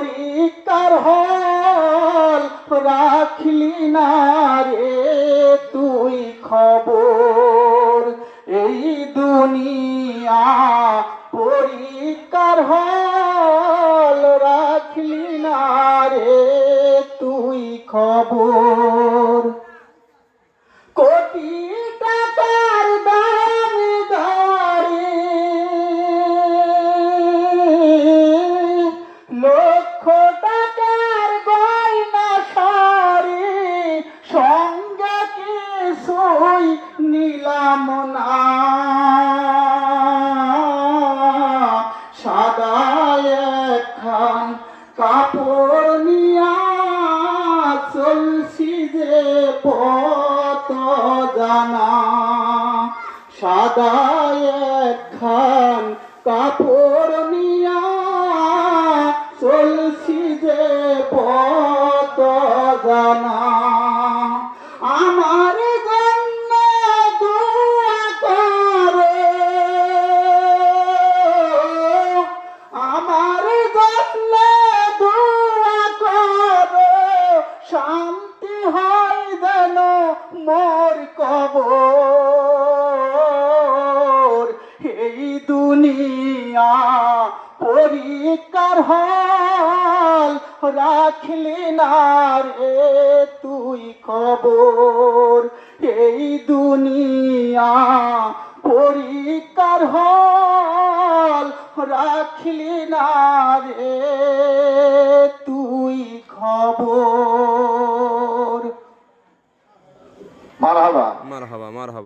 পরীক্ষার হল রাখলি না রে তুই খবর। এই দুনিয়া পরীক্ষার হল রাখলি না রে তুই খবর। কোটি টাকার দামি গাড়ি, লক্ষ টাকার গয়না শাড়ি, সঙ্গে কিছুই নিলাম না। সাদা একখান কাপড় নিয়া চলছি যে পথ জানা। সাদা একখান কাপড় নিয়া চলছি যে পথ জানা। আমার জন্য দোয়া করো, আমার জন্য দোয়া করো, শান্তি হয় যেন মোর কবর। এই দুনিয়া পরীক্ষার হল রাখলি না রে তুই খবর। এই দুনিয়া পরীক্ষার হল রাখলি না রে তুই খবর। মারহাবা।